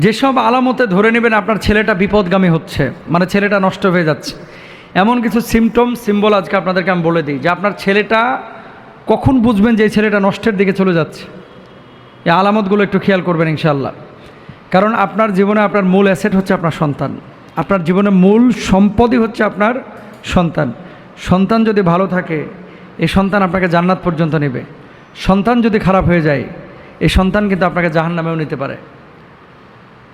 যেসব আলামতে ধরে নেবেন আপনার ছেলেটা বিপদগামী হচ্ছে, মানে ছেলেটা নষ্ট হয়ে যাচ্ছে, এমন কিছু সিম্বল আজকে আপনাদেরকে আমি বলে দিই যে আপনার ছেলেটা কখন বুঝবেন যে এই ছেলেটা নষ্টের দিকে চলে যাচ্ছে। এই আলামতগুলো একটু খেয়াল করবেন ইনশাআল্লাহ। কারণ আপনার জীবনে আপনার মূল অ্যাসেট হচ্ছে আপনার সন্তান। আপনার জীবনে মূল সম্পদই হচ্ছে আপনার সন্তান। সন্তান যদি ভালো থাকে এই সন্তান আপনাকে জান্নাত পর্যন্ত নেবে। সন্তান যদি খারাপ হয়ে যায় এই সন্তান কিন্তু আপনাকে জাহান্নামেও নিতে পারে।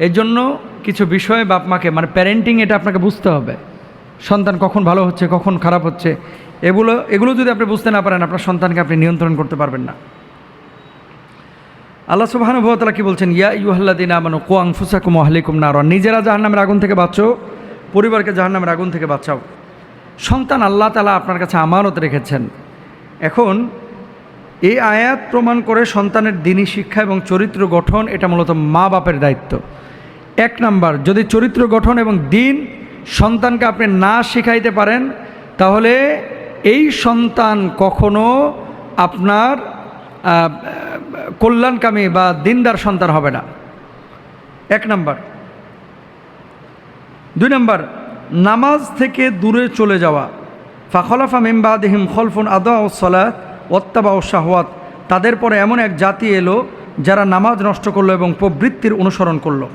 এই জন্য কিছু বিষয় বাপ মাকে, মানে প্যারেন্টিং, এটা আপনাকে বুঝতে হবে। সন্তান কখন ভালো হচ্ছে কখন খারাপ হচ্ছে এগুলো যদি আপনি বুঝতে না পারেন আপনার সন্তানকে আপনি নিয়ন্ত্রণ করতে পারবেন না। আল্লাহ সুবহানাহু ওয়া তাআলা কি বলছেন? ইয়া আইয়ুহাল্লাযীনা আমানু কু আনফুসাকুম ওয়া আহলিকুম নারা। নিজেরা জাহান্নামের আগুন থেকে বাঁচো, পরিবারকে জাহান্নামের আগুন থেকে বাঁচাও। সন্তান আল্লাহ তাআলা আপনার কাছে আমানত রেখেছেন। এখন এই আয়াত প্রমাণ করে সন্তানের দ্বীনি শিক্ষা এবং চরিত্র গঠন এটা মূলত মা বাপের দায়িত্ব। এক নাম্বার, যদি চরিত্র গঠন এবং দ্বীন সন্তানকে আপনি না শিখাইতে পারেন তাহলে এই সন্তান কখনো আপনার কল্যাণকামী বা দিনদার সন্তান হবে না। এক নাম্বার। দুই নাম্বার, নামাজ থেকে দূরে চলে যাওয়া। ফাখলাফা মিন বাদিহিম খলফুন আদাউস সালাত ওয়াত্তাবাউশ শাহওয়াত। তাদের পরে এমন এক জাতি এলো যারা নামাজ নষ্ট করলো এবং প্রবৃত্তির অনুসরণ করলো।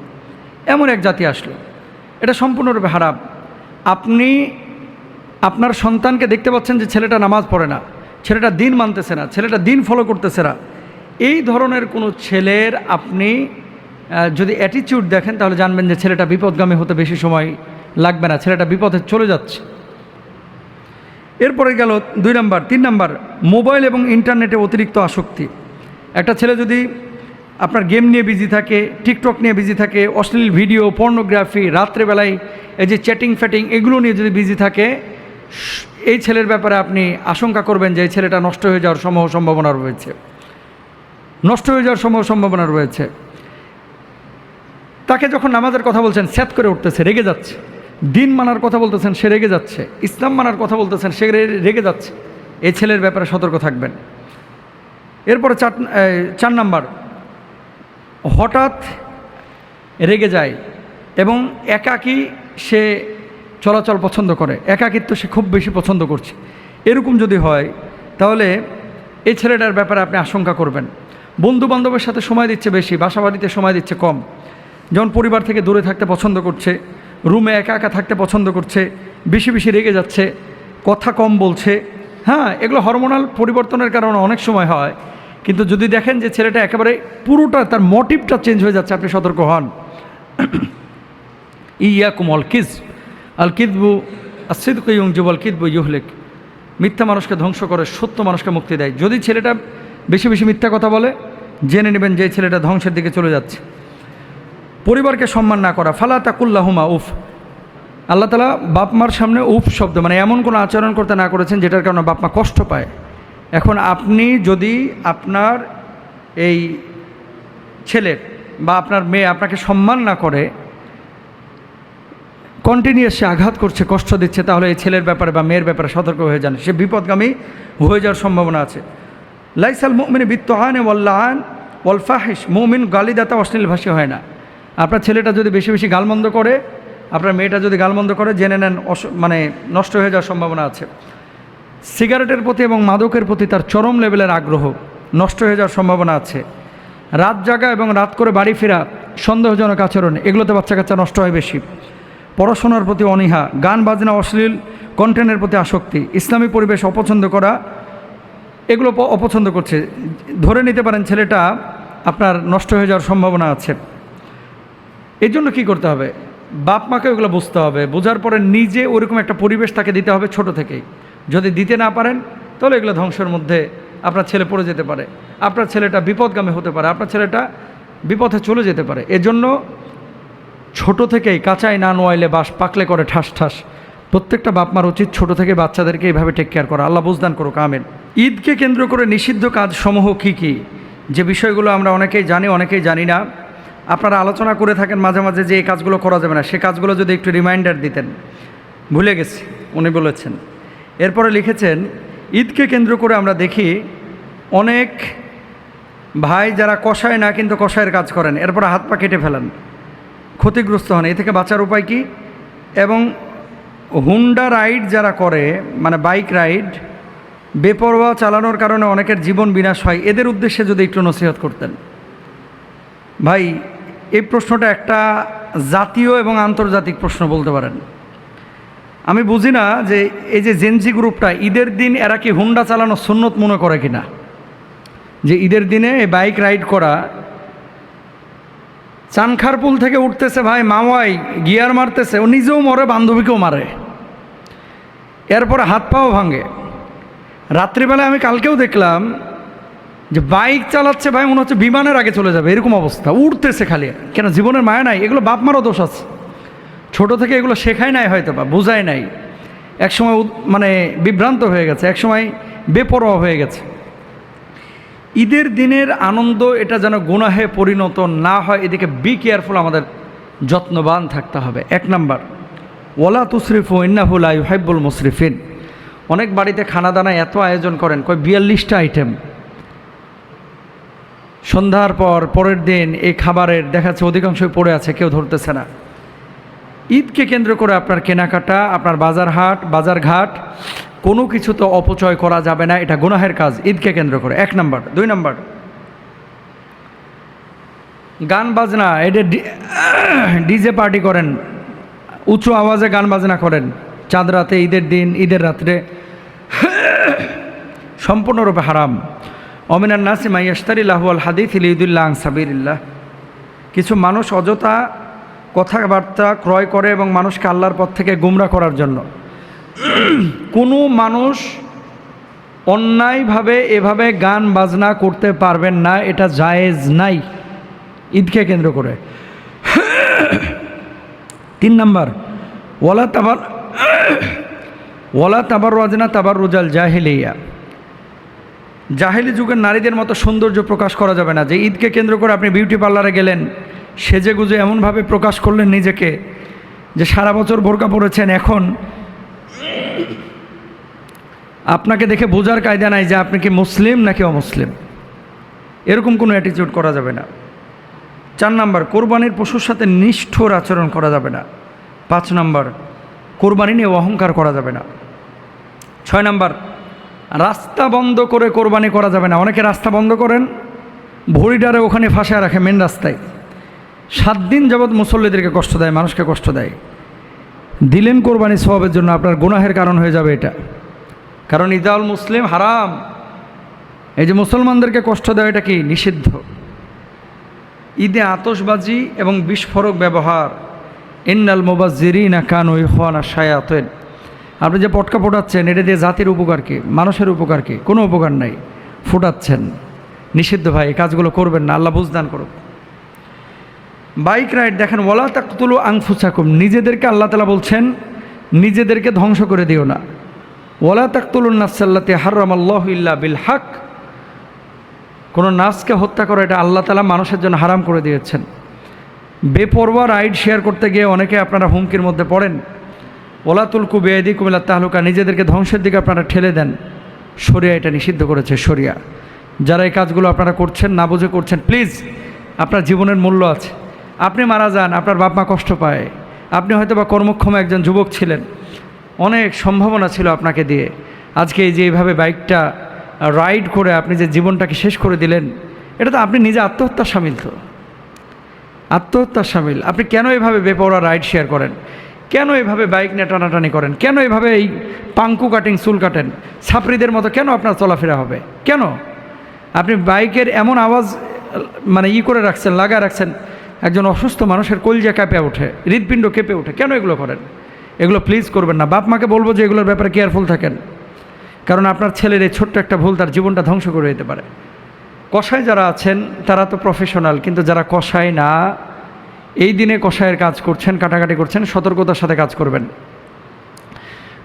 এমন এক জাতি আসলো, এটা সম্পূর্ণরূপে হারাম। আপনি আপনার সন্তানকে দেখতে পাচ্ছেন যে ছেলেটা নামাজ পড়ে না, ছেলেটা দিন মানতেছে না, ছেলেটা দিন ফলো করতেছে না, এই ধরনের কোনো ছেলের আপনি যদি অ্যাটিটিউড দেখেন তাহলে জানবেন যে ছেলেটা বিপদগামী হতে বেশি সময় লাগবে না, ছেলেটা বিপথে চলে যাচ্ছে। এরপরে গেল দুই নাম্বার। তিন নাম্বার, মোবাইল এবং ইন্টারনেটে অতিরিক্ত আসক্তি। একটা ছেলে যদি আপনার গেম নিয়ে বিজি থাকে, টিকটক নিয়ে বিজি থাকে, অশ্লীল ভিডিও, পর্নোগ্রাফি, রাত্রেবেলায় এই যে চ্যাটিং ফ্যাটিং এগুলো নিয়ে যদি বিজি থাকে, এই ছেলের ব্যাপারে আপনি আশঙ্কা করবেন যে এই ছেলেটা নষ্ট হয়ে যাওয়ার সম্ভাবনা রয়েছে, নষ্ট হয়ে যাওয়ার সম্ভাবনা রয়েছে। তাকে যখন নামাজের কথা বলছেন স্যাত করে উঠতেছে, রেগে যাচ্ছে। দিন মানার কথা বলতেছেন সে রেগে যাচ্ছে, ইসলাম মানার কথা বলতেছেন সে রেগে যাচ্ছে। এই ছেলের ব্যাপারে সতর্ক থাকবেন। এরপরে চার নাম্বার, হঠাৎ রেগে যায় এবং একাকী সে চলাচল পছন্দ করে, একাকিত্ব সে খুব বেশি পছন্দ করছে। এরকম যদি হয় তাহলে এই ছেলেটার ব্যাপারে আপনি আশঙ্কা করবেন। বন্ধু বান্ধবের সাথে সময় দিচ্ছে বেশি, বাসা বাড়িতে সময় দিচ্ছে কম। যেমন পরিবার থেকে দূরে থাকতে পছন্দ করছে, রুমে একা একা থাকতে পছন্দ করছে, বেশি বেশি রেগে যাচ্ছে, কথা কম বলছে। হ্যাঁ, এগুলো হরমোনাল পরিবর্তনের কারণে অনেক সময় হয়। কিন্তু যদি দেখেন যে ছেলেটা একেবারে পুরোটা তার মোটিভটা চেঞ্জ হয়ে যাচ্ছে, আপনি সতর্ক হন। ইয়াকুম আল কিযবু আস-সিদকু ইউনজিবু আল কিযবু ইউহলিক। মিথ্যা মানুষকে ধ্বংস করে, সত্য মানুষকে মুক্তি দেয়। যদি ছেলেটা বেশি বেশি মিথ্যা কথা বলে জেনে নেবেন যে এই ছেলেটা ধ্বংসের দিকে চলে যাচ্ছে। পরিবারকে সম্মান না করা। ফালা তাকুল্লাহুমা উফ। আল্লাহ তাআলা বাপ মার সামনে উফ শব্দ, মানে এমন কোনো আচরণ করতে না করেছেন যেটার কারণে বাপ মা কষ্ট পায়। এখন আপনি যদি আপনার এই ছেলের বা আপনার মেয়ে আপনাকে সম্মান না করে, কন্টিনিউয়াস সে আঘাত করছে, কষ্ট দিচ্ছে, তাহলে এই ছেলের ব্যাপারে বা মেয়ের ব্যাপারে সতর্ক হয়ে যান, সে বিপদগামী হয়ে যাওয়ার সম্ভাবনা আছে। লাইসাল মুমিনু বিত্তআনি ওয়াল লাআন ওয়াল ফাহিশ। মুমিন গালিদাতা অশ্লীল ভাষী হয় না। আপনার ছেলেটা যদি বেশি বেশি গালমন্দ করে, আপনার মেয়েটা যদি গালমন্দ করে, জেনে নেন মানে নষ্ট হয়ে যাওয়ার সম্ভাবনা আছে। সিগারেটের প্রতি এবং মাদকের প্রতি তার চরম লেভেলের আগ্রহ, নষ্ট হয়ে যাওয়ার সম্ভাবনা আছে। রাত জাগা এবং রাত করে বাড়ি ফেরা, সন্দেহজনক আচরণ, এগুলোতে বাচ্চা কাচ্চা নষ্ট হয় বেশি। পড়াশোনার প্রতি অনীহা, গান বাজনা, অশ্লীল কন্টেন্টের প্রতি আসক্তি, ইসলামী পরিবেশ অপছন্দ করা, এগুলো অপছন্দ করছে। ধরে নিতে পারেন ছেলেটা আপনার নষ্ট হয়ে যাওয়ার সম্ভাবনা আছে। এই জন্য কী করতে হবে? বাপ মাকে ওগুলো বুঝতে হবে। বোঝার পরে নিজে ওরকম একটা পরিবেশ তাকে দিতে হবে ছোট থেকেই। যদি দিতে না পারেন তাহলে এগুলো ধ্বংসের মধ্যে আপনার ছেলে পড়ে যেতে পারে, আপনার ছেলেটা বিপদগামী হতে পারে, আপনার ছেলেটা বিপথে চলে যেতে পারে। এজন্য ছোট থেকেই কাঁচাই না নোয়াইলে বাস পাকলে করে ঠাস ঠাস। প্রত্যেকটা বাপমার উচিত ছোট থেকে বাচ্চাদেরকে এইভাবে টেক কেয়ার করা। আল্লাহ বুঝদান করুক, আমিন। ঈদকে কেন্দ্র করে নিষিদ্ধ কাজসমূহ কী কী, যে বিষয়গুলো আমরা অনেকেই জানি অনেকেই জানি না। আপনারা আলোচনা করে থাকেন মাঝে মাঝে যে এই কাজগুলো করা যাবে না, সে কাজগুলো যদি একটু রিমাইন্ডার দিতেন। ভুলে গেছি, উনি বলেছেন। এরপরে লিখেছেন, ঈদকে কেন্দ্র করে আমরা দেখি অনেক ভাই যারা কষায় না কিন্তু কষায়ের কাজ করেন, এরপরে হাত পা কেটে ফেলেন। ক্ষতিগ্রস্ত হন। এ থেকে বাঁচার উপায় কি? এবং হুন্ডা রাইড যারা করে, মানে বাইক রাইড, বেপরোয়া চালানোর কারণে অনেকের জীবন বিনাশ হয়, এদের উদ্দেশ্যে যদি একটু নসিহত করতেন। ভাই, এই প্রশ্নটা একটা জাতীয় এবং আন্তর্জাতিক প্রশ্ন বলতে পারেন। আমি বুঝি না যে এই যে জেনজি গ্রুপটা, ঈদের দিন এরা কি হুন্ডা চালানো সুন্নত মনে করে কিনা, যে ঈদের দিনে এই বাইক রাইড করা। চানখারপুল থেকে উঠতেছে ভাই মাওয়াই, গিয়ার মারতেছে, ও নিজেও মরে, বান্ধবীকেও মারে, এরপরে হাত পাও ভাঙে। রাত্রিবেলায় আমি কালকেও দেখলাম যে বাইক চালাচ্ছে ভাই, মনে হচ্ছে বিমানের আগে চলে যাবে, এরকম অবস্থা, উঠতেছে খালি। কেন? জীবনের মায়া নাই? এগুলো বাপ মারও দোষ আছে, ছোটো থেকে এগুলো শেখায় নাই, হয়তো বা বোঝায় নাই, একসময় মানে বিভ্রান্ত হয়ে গেছে, একসময় বেপরোয়া হয়ে গেছে। ঈদের দিনের আনন্দ এটা যেন গুনাহে পরিণত না হয়, এদিকে বি কেয়ারফুল, আমাদের যত্নবান থাকতে হবে। 1 নাম্বার, ওয়ালা তুসরিফু ইন্নাহু লা ইউহিব্বুল মুসরিফিন। অনেক বাড়িতে খানা দানা এত আয়োজন করেন, 42টা আইটেম, সন্ধ্যার পর পরের দিন এই খাবারের দেখাচ্ছে অধিকাংশই পড়ে আছে, কেউ ধরতেছে না। ঈদকে কেন্দ্র করে আপনার কেনাকাটা, আপনার বাজার ঘাট কোনো কিছু তো অপচয় করা যাবে না, এটা গুনাহের কাজ ঈদকে কেন্দ্র করে। 1 নাম্বার। 2 নাম্বার, গান বাজনা, এটা ডিজে পার্টি করেন, উঁচু আওয়াজে গান বাজনা করেন চাঁদ রাতে, ঈদের দিন, ঈদের রাত্রে, সম্পূর্ণরূপে হারাম। অমিনান নাসি মাই ইয়াশতারি লাহুয়াল হাদিস লিউদুল্লাহ আন সাবিলিল্লাহ। কিছু মানুষ অযথা কথাবার্তা ক্রয় করে এবং মানুষকে আল্লাহর পথ থেকে গুমরা করার জন্য। কোনো মানুষ অন্যায়ভাবে এভাবে গান বাজনা করতে পারবেন না, এটা জায়েজ নাই ঈদকে কেন্দ্র করে। 3 নাম্বার, ওয়ালা তাবাররাজনা তাবাররুজাল জাহিলিয়া। জাহেলি যুগের নারীদের মতো সৌন্দর্য প্রকাশ করা যাবে না। যে ঈদকে কেন্দ্র করে আপনি বিউটি পার্লারে গেলেন, সেজে গুজে এমনভাবে প্রকাশ করলেন নিজেকে যে সারা বছর বোরকা পরেছেন, এখন আপনাকে দেখে বোঝার কায়দা নাই যে আপনি কি মুসলিম নাকি অমুসলিম, এরকম কোনো অ্যাটিটিউড করা যাবে না। 4 নাম্বার, কোরবানির পশুর সাথে নিষ্ঠুর আচরণ করা যাবে না। 5 নাম্বার, কোরবানি নিয়ে অহংকার করা যাবে না। 6 নাম্বার, রাস্তা বন্ধ করে কোরবানি করা যাবে না। অনেকে রাস্তা বন্ধ করেন, ভড়িটারে ওখানে ফাঁসায় রাখে মেন রাস্তায়, 7 দিন যাবৎ মুসল্লিদেরকে কষ্ট দেয়, মানুষকে কষ্ট দেয়। দিলেন কোরবানি সওয়াবের জন্য, আপনার গুনাহের কারণ হয়ে যাবে এটা, কারণ ইদাউল মুসলিম হারাম। এই যে মুসলমানদেরকে কষ্ট দেওয়া, এটা কি নিষিদ্ধ। ঈদে আতশবাজি এবং বিস্ফোরক ব্যবহার, ইন্নাল মুবাজ্জিরিনা কানু ইখওয়ানা শায়াতিন। আপনি যে পটকা ফোটাচ্ছেন, এটা দিয়ে জাতির উপকার কি, মানুষের উপকার কি? কোনো উপকার নাই, ফোটাচ্ছেন, নিষিদ্ধ ভাই, এই কাজগুলো করবেন না, আল্লাহ বুঝদান করুক। বাইক রাইড দেখেন, ওয়ালা তাকতুলু আনফুসাকুম, নিজেদেরকে আল্লাহ তাআলা বলছেন নিজেদেরকে ধ্বংস করে দিও না। ওয়ালা তাকতুলুন নাফসাল্লাতী হারামাল্লাহু ইল্লা বিল হক, কোনো নাফসকে হত্যা করা এটা আল্লাহ তাআলা মানুষের জন্য হারাম করে দিয়েছেন। বেপরোয়া রাইড শেয়ার করতে গিয়ে অনেকে আপনারা হুমকির মধ্যে পড়েন। ওয়ালা তুলকু বিআইদিকুম ইলা তাহলুকা, নিজেদেরকে ধ্বংসের দিকে আপনারা ঠেলে দেন। শরিয়া এটা নিষিদ্ধ করেছে, শরিয়া। যারা এই কাজগুলো আপনারা করছেন, না বুঝে করছেন, প্লিজ, আপনার জীবনের মূল্য আছে। আপনি মারা যান, আপনার বাপ মা কষ্ট পায়। আপনি হয়তো বা কর্মক্ষম একজন যুবক ছিলেন, অনেক সম্ভাবনা ছিল আপনাকে দিয়ে। আজকে এই যে এইভাবে বাইকটা রাইড করে আপনি যে জীবনটাকে শেষ করে দিলেন, এটা তো আপনি নিজে আত্মহত্যার সামিল, তো আত্মহত্যার সামিল। আপনি কেন এভাবে বেপরোয়া রাইড শেয়ার করেন? কেন এভাবে বাইক নিয়ে টানাটানি করেন? কেন এভাবে এই পাঙ্কু কাটিং, চুল কাটেন, ছাপরিদের মতো কেন আপনার চলাফেরা হবে? কেন আপনি বাইকের এমন আওয়াজ মানে করে রাখছেন, লাগায় রাখছেন, একজন অসুস্থ মানুষের কলজা কেঁপে ওঠে, হৃৎপিণ্ড কেঁপে ওঠে? কেন এগুলো করেন? এগুলো প্লিজ করবেন না। বাপ মাকে বলবো যে এগুলোর ব্যাপারে কেয়ারফুল থাকেন, কারণ আপনার ছেলের এই ছোট্ট একটা ভুল তার জীবনটা ধ্বংস করে দিতে পারে। কসাই যারা আছেন তারা তো প্রফেশনাল, কিন্তু যারা কসাই না, এই দিনে কসাইয়ের কাজ করছেন, কাটাকাটি করছেন, সতর্কতার সাথে কাজ করবেন।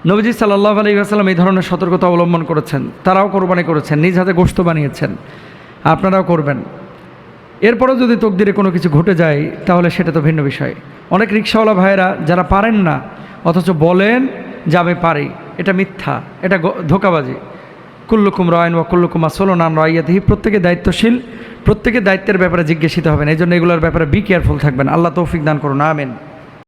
নবীজি সাল্লাল্লাহু আলাইহি ওয়াসাল্লাম এই ধরনের সতর্কতা অবলম্বন করেছেন, তারাও কোরবানি করেছেন, নিজ হাতে গোশত বানিয়েছেন, আপনারাও করবেন। এরপরেও যদি তকদিরে কোনো কিছু ঘটে যায় তাহলে সেটা তো ভিন্ন বিষয়। অনেক রিক্সাওয়ালা ভাইয়েরা যারা পারেন না অথচ বলেন যে আমি পারি, এটা মিথ্যা, এটা ধোঁকাবাজি। কুল্লুকুম রায়ন ওয়া কুল্লুকুম মাসউলুন আন রাইয়াতিহি, প্রত্যেকে দায়িত্বশীল, প্রত্যেকের দায়িত্বের ব্যাপারে জিজ্ঞাসিত হবেন, এই জন্য এগুলোর ব্যাপারে বি কেয়ারফুল থাকবেন। আল্লাহ তৌফিক দান করুন, আমিন।